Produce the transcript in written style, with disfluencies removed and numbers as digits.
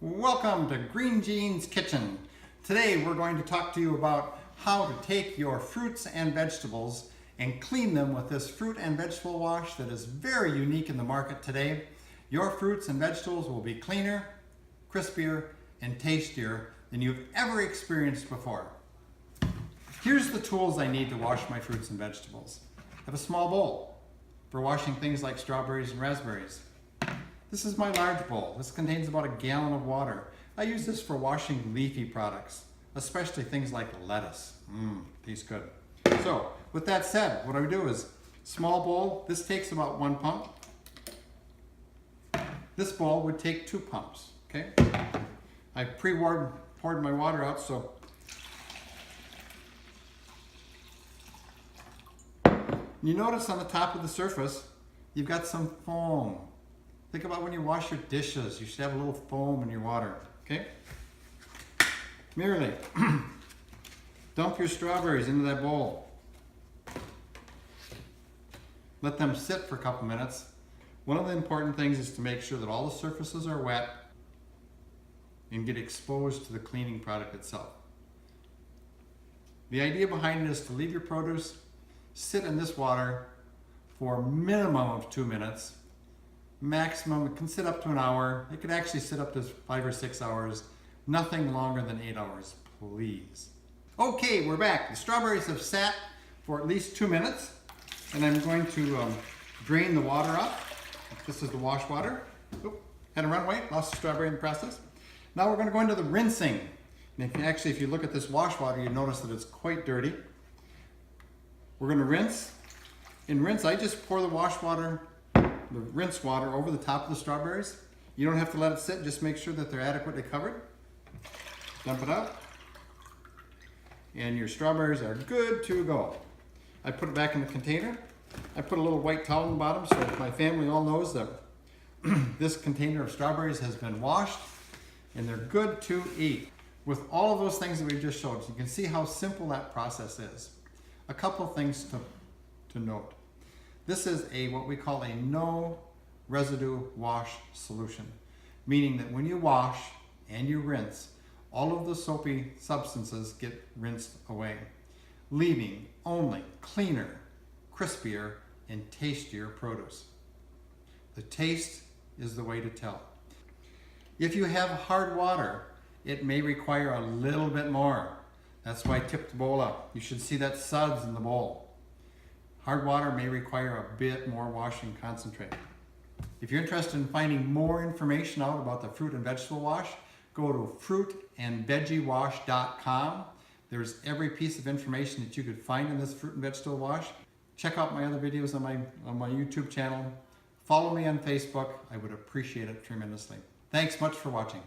Welcome to Green Jean's Kitchen. Today we're going to talk to you about how to take your fruits and vegetables and clean them with this fruit and vegetable wash that is very unique in the market today. Your fruits and vegetables will be cleaner, crispier, and tastier than you've ever experienced before. Here's the tools I need to wash my fruits and vegetables. I have a small bowl for washing things like strawberries and raspberries. This is my large bowl. This contains about a gallon of water. I use this for washing leafy products, especially things like lettuce. Tastes good. So, with that said, what I would do is, small bowl, this takes about 1 pump. This bowl would take 2 pumps, okay? I poured my water out, so you notice on the top of the surface, you've got some foam. Think about when you wash your dishes, you should have a little foam in your water, okay? Merely dump your strawberries into that bowl. Let them sit for a couple minutes. One of the important things is to make sure that all the surfaces are wet and get exposed to the cleaning product itself. The idea behind it is to leave your produce sit in this water for a minimum of 2 minutes. Maximum, it can sit up to an hour. It could actually sit up to 5 or 6 hours. Nothing longer than 8 hours, please. Okay, we're back. The strawberries have sat for at least 2 minutes, and I'm going to drain the water off. This is the wash water. Oop, had a runaway, lost the strawberry in the process. Now we're going to go into the rinsing. And if you look at this wash water, you notice that it's quite dirty. We're going to rinse. In rinse, I just pour the wash water, the rinse water over the top of the strawberries. You don't have to let it sit, just make sure that they're adequately covered. Dump it out. And your strawberries are good to go. I put it back in the container. I put a little white towel on the bottom so my family all knows that this container of strawberries has been washed and they're good to eat. With all of those things that we just showed, you can see how simple that process is. A couple of things to note. This is what we call a no residue wash solution, meaning that when you wash and you rinse, all of the soapy substances get rinsed away, leaving only cleaner, crispier, and tastier produce. The taste is the way to tell. If you have hard water, it may require a little bit more. That's why I tipped the bowl up. You should see that suds in the bowl. Hard water may require a bit more washing concentrate. If you're interested in finding more information out about the fruit and vegetable wash, go to fruitandveggiewash.com. There's every piece of information that you could find in this fruit and vegetable wash. Check out my other videos on my YouTube channel. Follow me on Facebook. I would appreciate it tremendously. Thanks much for watching.